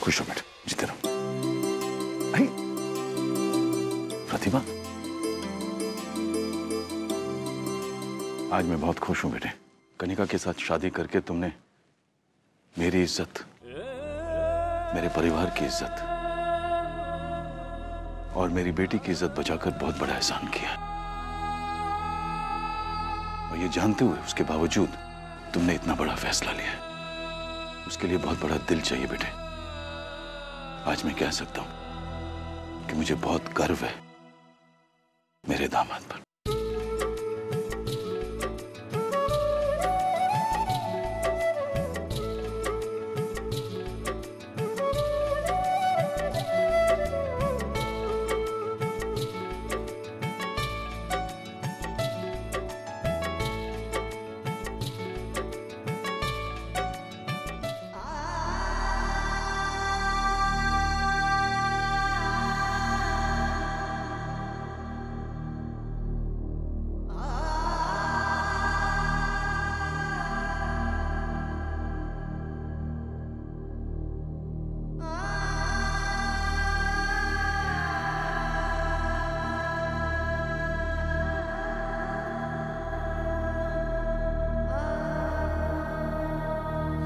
खुश हो बेटा, जीते रहो। प्रतिभा, आज मैं बहुत खुश हूं बेटे। कनिका के साथ शादी करके तुमने मेरी इज्जत, मेरे परिवार की इज्जत और मेरी बेटी की इज्जत बचाकर बहुत बड़ा एहसान किया। और ये जानते हुए उसके बावजूद तुमने इतना बड़ा फैसला लिया, उसके लिए बहुत बड़ा दिल चाहिए बेटे। आज मैं कह सकता हूं कि मुझे बहुत गर्व है मेरे दामाद पर।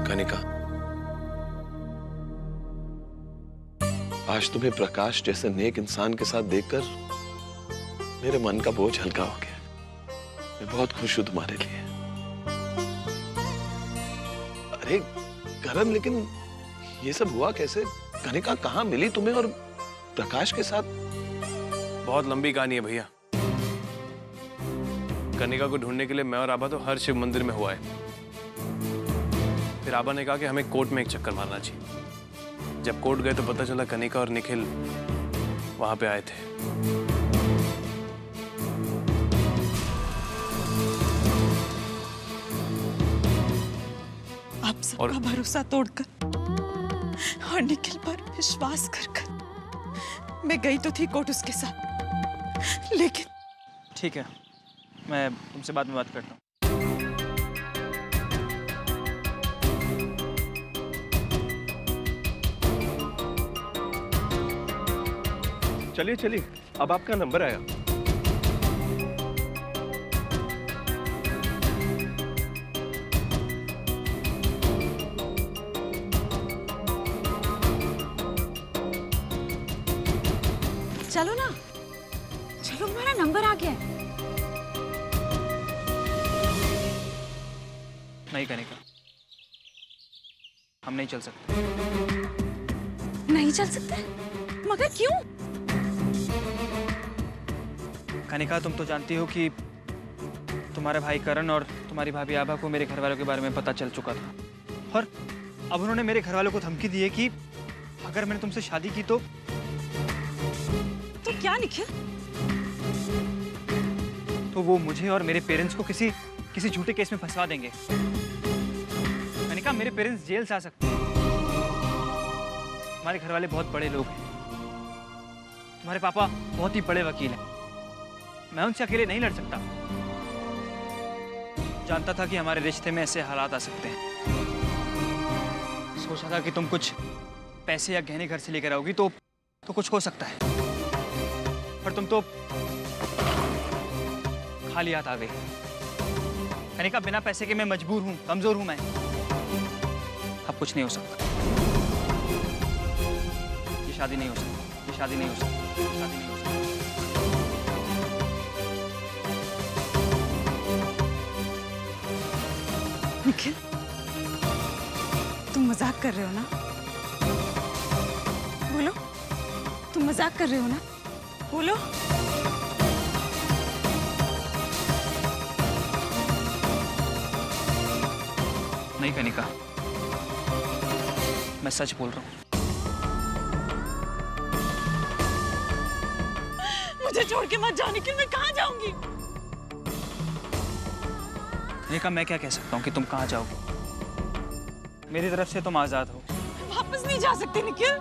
कनिका, आज तुम्हें प्रकाश जैसे नेक इंसान के साथ देखकर मेरे मन का बोझ हल्का हो गया। मैं बहुत खुश हूं तुम्हारे लिए। अरे करण, लेकिन ये सब हुआ कैसे? कनिका कहाँ मिली तुम्हें और प्रकाश के साथ? बहुत लंबी कहानी है भैया। कनिका को ढूंढने के लिए मैं और आभा तो हर शिव मंदिर में हुआ है। फिर आभा ने कहा कि हमें कोर्ट में एक चक्कर मारना चाहिए। जब कोर्ट गए तो पता चला कनिका और निखिल वहां पे आए थे। आप सबका भरोसा तोड़कर और निखिल पर विश्वास कर मैं गई तो थी कोर्ट उसके साथ, लेकिन ठीक है, मैं तुमसे बाद में बात करता हूँ। चलिए चलिए, अब आपका नंबर आया। चलो ना, चलो, हमारा नंबर आ गया है। नहीं कनिका, हम नहीं चल सकते। नहीं चल सकते? मगर क्यों? कनिका, तुम तो जानती हो कि तुम्हारे भाई करण और तुम्हारी भाभी आभा को मेरे घर वालों के बारे में पता चल चुका था, और अब उन्होंने मेरे घर वालों को धमकी दी है कि अगर मैंने तुमसे शादी की तो क्या निखिल? तो वो मुझे और मेरे पेरेंट्स को किसी झूठे केस में फंसवा देंगे। मैंने कहा मेरे पेरेंट्स जेल से आ सकते हैं। हमारे घर वाले बहुत बड़े लोग हैं, तुम्हारे पापा बहुत ही बड़े वकील हैं। मैं उनसे अकेले नहीं लड़ सकता। जानता था कि हमारे रिश्ते में ऐसे हालात आ सकते हैं। सोचा था कि तुम कुछ पैसे या गहने घर से लेकर आओगी तो कुछ हो सकता है, पर तुम तो खाली हाथ आ गई। कनिका, बिना पैसे के मैं मजबूर हूं, कमजोर हूं मैं। अब कुछ नहीं हो सकता। ये शादी नहीं हो सकती, ये शादी नहीं हो सकती, ये शादी नहीं हो सकती। निखिल, तुम मजाक कर रहे हो ना? बोलो, तुम मजाक कर रहे हो ना? बोलो। नहीं कनिका, मैं सच बोल रहा हूँ। मुझे छोड़ के मत जाओ निखिल, मैं कहाँ जाऊंगी? कनिका, मैं क्या कह सकता हूँ कि तुम कहाँ जाओगे? मेरी तरफ से तुम आजाद हो। वापस नहीं जा सकती निखिल।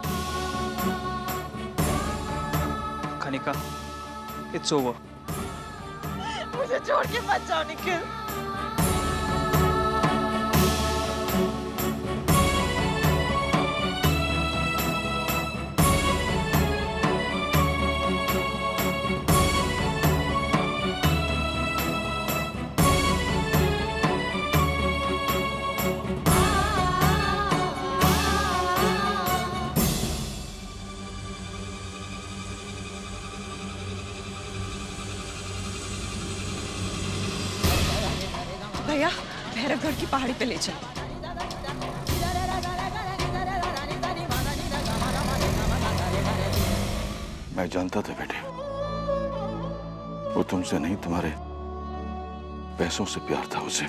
Kanika, it's over. मुझे छोड़ के मत जाओ निखिल। भैया, भैरवगढ़ की पहाड़ी पे ले चलो। मैं जानता था बेटे, वो तुमसे नहीं तुम्हारे पैसों से प्यार था उसे।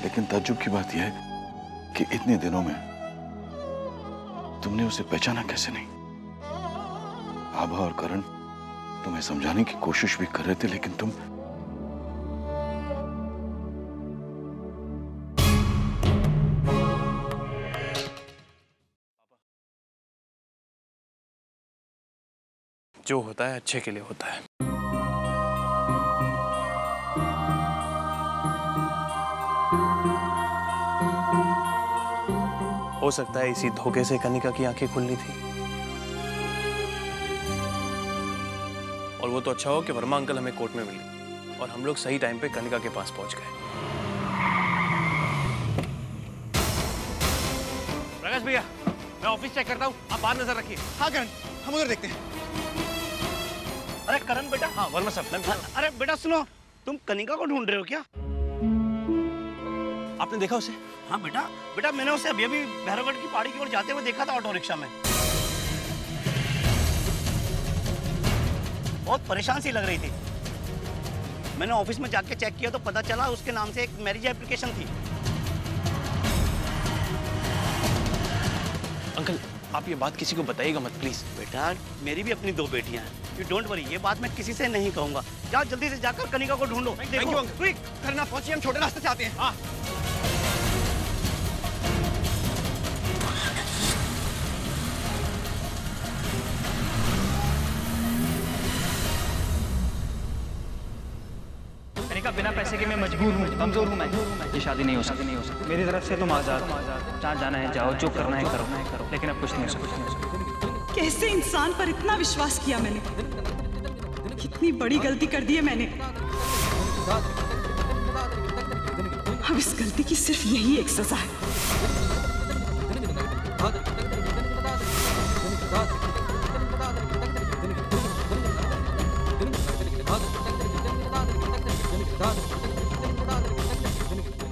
लेकिन ताज्जुब की बात यह है कि इतने दिनों में तुमने उसे पहचाना कैसे नहीं? आभा और करण तुम्हें समझाने की कोशिश भी कर रहे थे, लेकिन तुम जो होता है अच्छे के लिए होता है। हो सकता है इसी धोखे से कनिका की आंखें खुलनी थी। और वो तो अच्छा हो कि वर्मा अंकल हमें कोर्ट में मिले और हम लोग सही टाइम पे कनिका के पास पहुंच गए। प्रकाश भैया, मैं ऑफिस चेक करता हूँ, आप बाहर नजर रखिए। हाँ करण, हम उधर देखते हैं। अरे करण बेटा। हाँ वर्मा साहब। अरे बेटा सुनो, तुम कनिका को ढूंढ रहे हो क्या? आपने देखा उसे? हाँ बेटा, बेटा मैंने उसे अभी अभी भैरवगढ़ की पहाड़ी की ओर जाते हुए देखा था ऑटो रिक्शा में। बहुत परेशान सी लग रही थी। मैंने ऑफिस में जाके चेक किया तो पता चला उसके नाम से एक मैरिज एप्लीकेशन थी। अंकल, आप ये बात किसी को बताइएगा मत प्लीज। बेटा, मेरी भी अपनी 2 बेटियां हैं। यू डोंट वरी, ये बात मैं किसी से नहीं कहूंगा। जाओ जल्दी से जाकर कनिका को ढूंढो। देखो, क्विक करना, पहुंचिए, हम छोटे रास्ते से आते हैं। हाँ। कनिका, बिना पैसे के मैं मजबूर हूँ, कमजोर हूँ मैं। ये शादी नहीं हो सकती, नहीं हो सकती। मेरी तरफ से तुम आजाद। जहाँ जाना है जाओ, जो करना है करो, लेकिन अब कुछ नहीं हो सकता। कैसे इंसान पर इतना विश्वास किया मैंने? कितनी बड़ी गलती कर दी है मैंने। अब इस गलती की सिर्फ यही एक सजा है।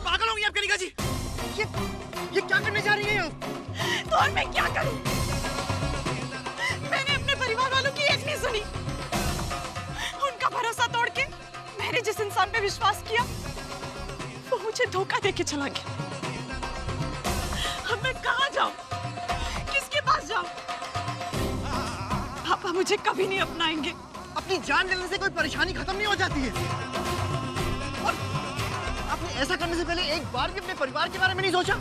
पागल होंगी आप कनिका जी? ये क्या करने जा रही हैं आप? तो और मैं क्या करूं? मैंने अपने परिवार वालों की एक नहीं सुनी। उनका भरोसा तोड़ के मैंने जिस इंसान पे विश्वास किया वो मुझे धोखा देके चला गया। अब मैं कहाँ जाऊं? किसके पास जाऊं? पापा मुझे कभी नहीं अपनाएंगे। अपनी जान लेने से कोई परेशानी खत्म नहीं हो जाती है। और आपने ऐसा करने से पहले एक बार भी अपने परिवार के बारे में नहीं सोचा?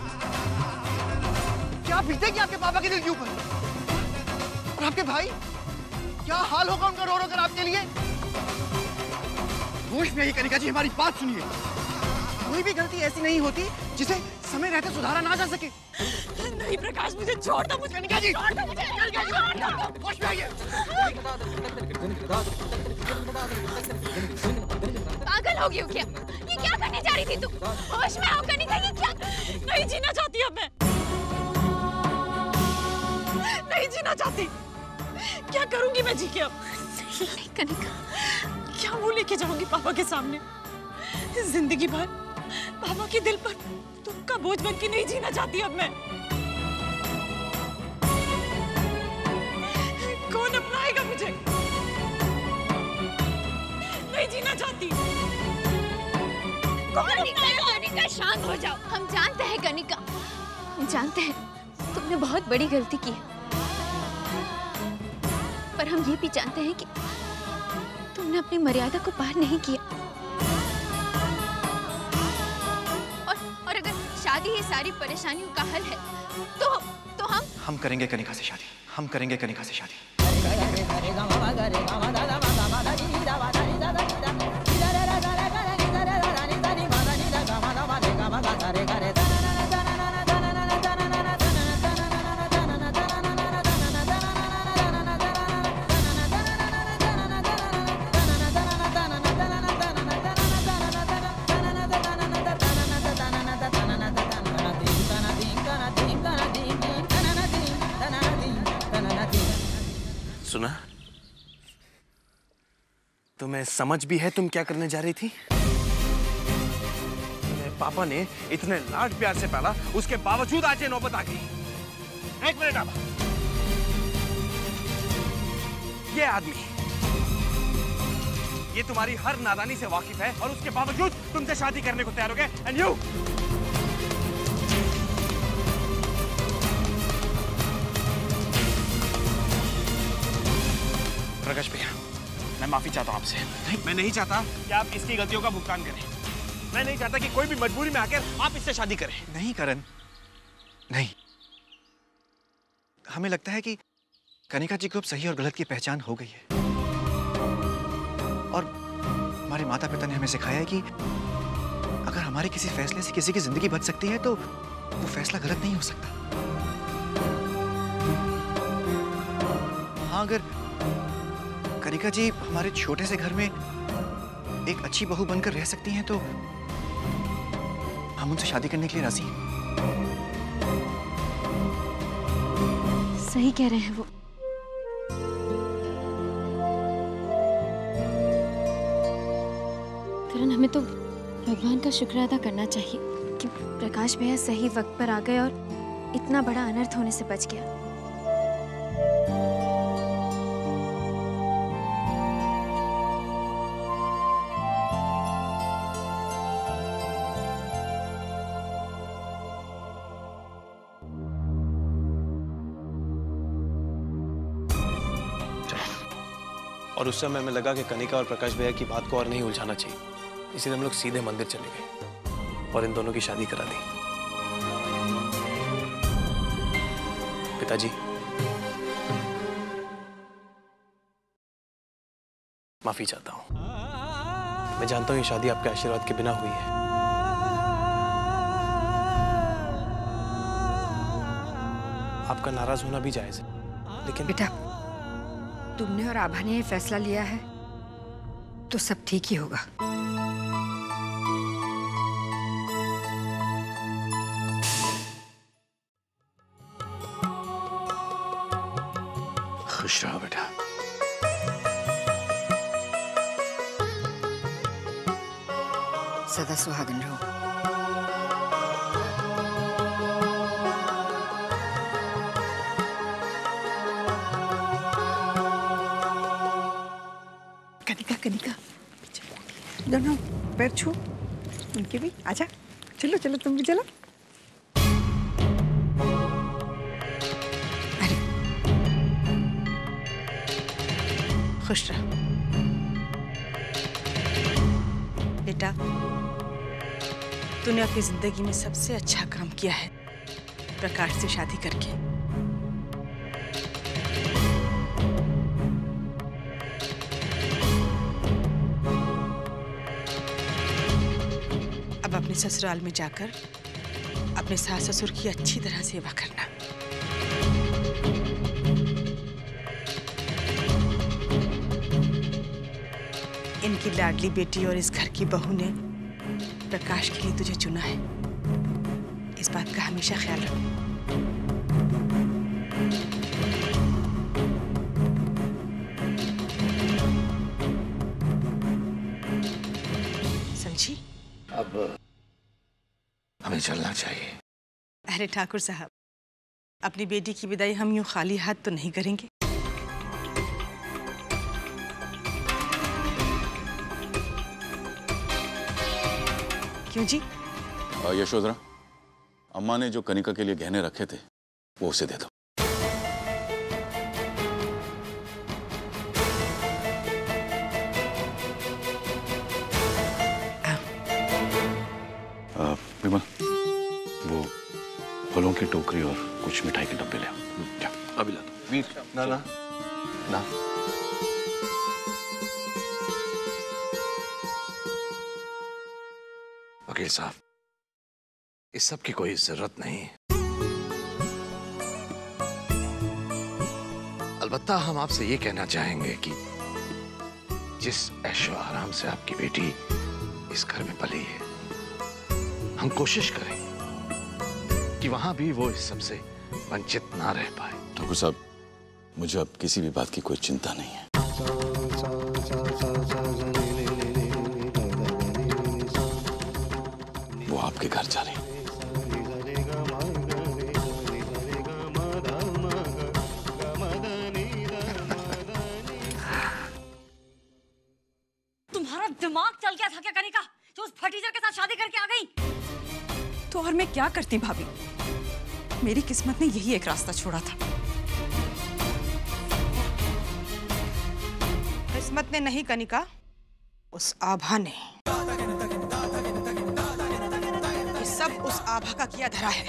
क्या बीतेगी आपके पापा के दिल के ऊपर? और आपके भाई, क्या हाल होगा उनका रो रो कर आपके लिए? होश में ही कनिका जी, हमारी बात सुनिए। कोई भी गलती ऐसी नहीं होती जिसे समय रहते सुधारा ना जा सके। नहीं प्रकाश, मुझे छोड़ दो। मुझे कनिका जी, छोड़ दो, मुझे छोड़ दो। होश में आइए। पागल हो गई हो क्या? ये क्या करने जा रही थी तू? होश में आओ कनिका, ये क्या? नहीं जीना चाहती अब मैं। नहीं जीना चाहती। क्या करूंगी मैं जी के अब? नहीं कनिका, क्या मुंह लेके जाऊंगी पापा के सामने? जिंदगी भर पापा के दिल पर दुख का बोझ बन के नहीं जीना चाहती अब मैं। कौन अपनाएगा मुझे? नहीं जीना चाहती। कौन अपनाएगा? कनिका शांत हो जाओ। हम जानते हैं कनिका, हम जानते हैं तुमने बहुत बड़ी गलती की है, पर हम ये भी जानते हैं कि तुमने अपनी मर्यादा को पार नहीं किया। और अगर शादी ही सारी परेशानियों का हल है तो हम करेंगे कनिका से शादी, हम करेंगे कनिका से शादी। सुना? तुम्हें समझ भी है तुम क्या करने जा रही थी? पापा ने इतने लाड प्यार से पाला, उसके बावजूद आज ये नौबत आ गई। एक मिनट आबा, ये आदमी, ये तुम्हारी हर नादानी से वाकिफ है और उसके बावजूद तुमसे शादी करने को तैयार हो गए। एंड यू, प्रकाश भैया, मैं माफी चाहता हूं आपसे। मैं नहीं चाहता कि आप इसकी गलतियों का भुगतान करें। मैं नहीं चाहता कि कोई भी मजबूरी में आकर आप इससे शादी करें। नहीं करण, नहीं। हमें लगता है कि कनिका जी को अब सही और गलत की पहचान हो गई है, और हमारे माता पिता ने हमें सिखाया है कि अगर हमारे किसी फैसले से किसी की जिंदगी बच सकती है तो वो फैसला गलत नहीं हो सकता। हाँ, अगर कनिका जी हमारे छोटे से घर में एक अच्छी बहू बनकर रह सकती हैं तो हम उनसे शादी करने के लिए राजी हैं। सही कह रहे हैं वो। करण, हमें तो भगवान का शुक्र अदा करना चाहिए कि प्रकाश भैया सही वक्त पर आ गए और इतना बड़ा अनर्थ होने से बच गया। और उस समय हमें लगा कि कनिका और प्रकाश भैया की बात को और नहीं उलझाना चाहिए, इसलिए हम लोग सीधे मंदिर चले गए और इन दोनों की शादी करा दी। पिताजी, माफी चाहता हूं। मैं जानता हूं ये शादी आपके आशीर्वाद के बिना हुई है। आपका नाराज होना भी जायज है, लेकिन बेटा, तुमने और आभा ने ये फैसला लिया है तो सब ठीक ही होगा। खुश रहो बेटा। सदा सुहागन रहो। कनिका, दोनों पैर छू, उनके भी। आजा, चलो चलो, तुम भी चलो। अरे खुश रहो बेटा। तूने अपनी जिंदगी में सबसे अच्छा काम किया है प्रकाश से शादी करके। अब अपने ससुराल में जाकर अपने सास ससुर की अच्छी तरह सेवा करना। इनकी लाडली बेटी और इस घर की बहू ने प्रकाश के लिए तुझे चुना है, इस बात का हमेशा ख्याल रखो। समझी? अब हमें चलना चाहिए। अरे ठाकुर साहब, अपनी बेटी की विदाई हम यूं खाली हाथ तो नहीं करेंगे। क्यों जी? यशोधरा, अम्मा ने जो कनिका के लिए गहने रखे थे वो उसे दे दो। विमल, वो फलों की टोकरी और कुछ मिठाई के डब्बे ले आओ। जा। अभी ला दो। वीर, ना ना ना। वकील साहब, इस सब की कोई जरूरत नहीं। अलबत्ता हम आपसे ये कहना चाहेंगे कि जिस ऐशो आराम से आपकी बेटी इस घर में पली है, हम कोशिश करें कि वहां भी वो इस सब से वंचित ना रह पाए। ठाकुर साहब, मुझे अब किसी भी बात की कोई चिंता नहीं है। वो आपके घर जा रही है। तुम्हारा दिमाग चल गया था क्या कनिका, जो उस फटीचर के साथ शादी करके आ गई? तो और मैं क्या करती भाभी, मेरी किस्मत ने यही एक रास्ता छोड़ा था। किस्मत ने नहीं कनिका, उस आभा ने। ये सब उस आभा का किया धरा है।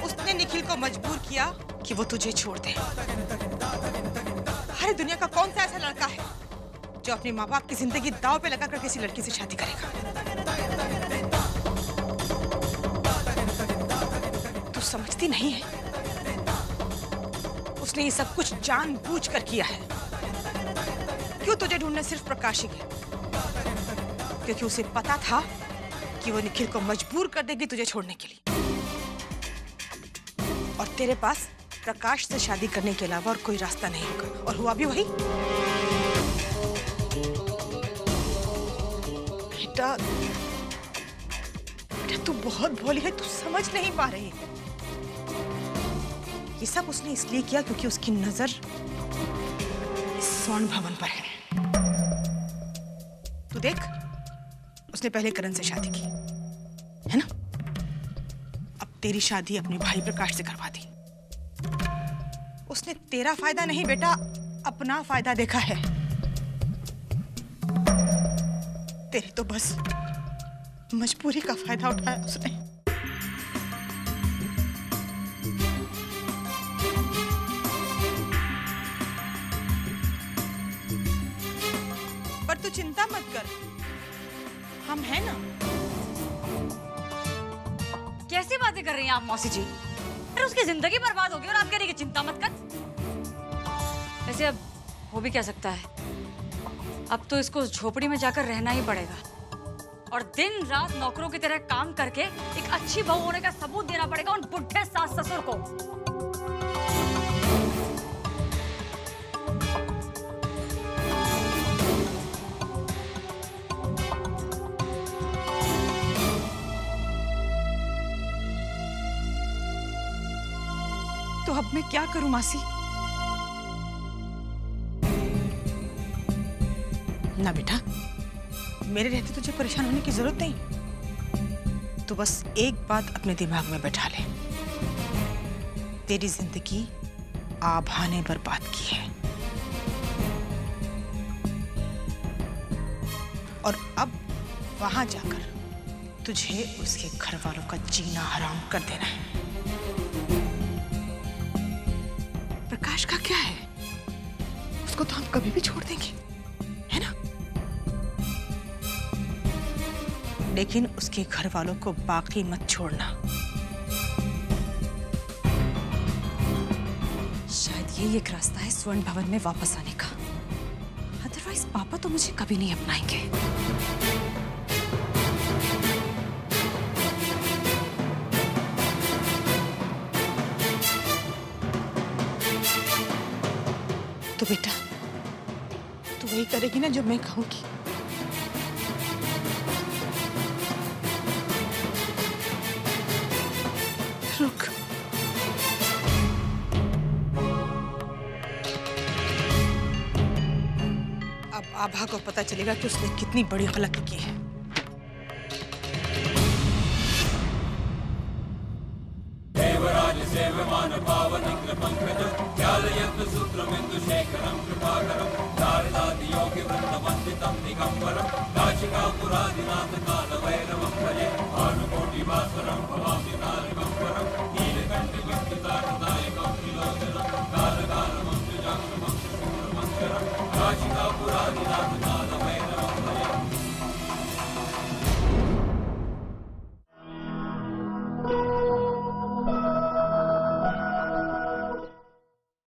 उसने निखिल को मजबूर किया कि वो तुझे छोड़ दे। हर दुनिया का कौन सा ऐसा लड़का है जो अपने माँ बाप की जिंदगी दांव पे लगाकर किसी लड़की से शादी करेगा? तू समझती नहीं है, उसने ये सब कुछ जानबूझकर किया है। क्यों तुझे ढूंढना सिर्फ प्रकाश ही गया? क्योंकि उसे पता था कि वो निखिल को मजबूर कर देगी तुझे छोड़ने के लिए। और तेरे पास प्रकाश से शादी करने के अलावा और कोई रास्ता नहीं होगा। और हुआ भी वही। बेटा, बेटा तू बहुत भोली है, तू समझ नहीं पा रही है। ये सब उसने इसलिए किया क्योंकि उसकी नजर इस स्वर्ण भवन पर है। तू देख, उसने पहले करण से शादी की है ना, अब तेरी शादी अपने भाई प्रकाश से करवा दी। उसने तेरा फायदा नहीं बेटा, अपना फायदा देखा है। तेरी तो बस मजबूरी का फायदा उठाया उसने। पर तू चिंता मत कर, हम हैं ना। कैसी बातें कर रही हैं आप मौसी जी? अरे उसकी जिंदगी बर्बाद होगी और आप कह रही हैं कि चिंता मत कर। वैसे अब हो भी क्या सकता है, अब तो इसको उस झोपड़ी में जाकर रहना ही पड़ेगा और दिन रात नौकरों की तरह काम करके एक अच्छी बहू होने का सबूत देना पड़ेगा उन बुढ़े सास ससुर को। तो अब मैं क्या करूं मासी? ना बेटा, मेरे रहते तुझे परेशान होने की जरूरत नहीं। तू बस एक बात अपने दिमाग में बैठा ले, तेरी जिंदगी आभा ने बर्बाद की है और अब वहां जाकर तुझे उसके घर वालों का जीना हराम कर देना है। प्रकाश का क्या है, उसको तो हम कभी भी छोड़ देंगे, है ना? लेकिन उसके घर वालों को बाकी मत छोड़ना। शायद यही एक रास्ता है स्वर्ण भवन में वापस आने का, अदरवाइज पापा तो मुझे कभी नहीं अपनाएंगे। तो बेटा, तू वही करेगी ना जो मैं कहूंगी? रुक। अब आभा को पता चलेगा कि उसने कितनी बड़ी गलती की है। देवराज सेवमान पावनिग्र पंकजं ज्ञालयन्तु सूत्रमिन्दु शेखरं कृपाकरं नारदादि योगि वृन्दवन्दितं दिगम्बरं काशिकापुरादिनाथ कालभैरवं भजे भानुकोटिवासरं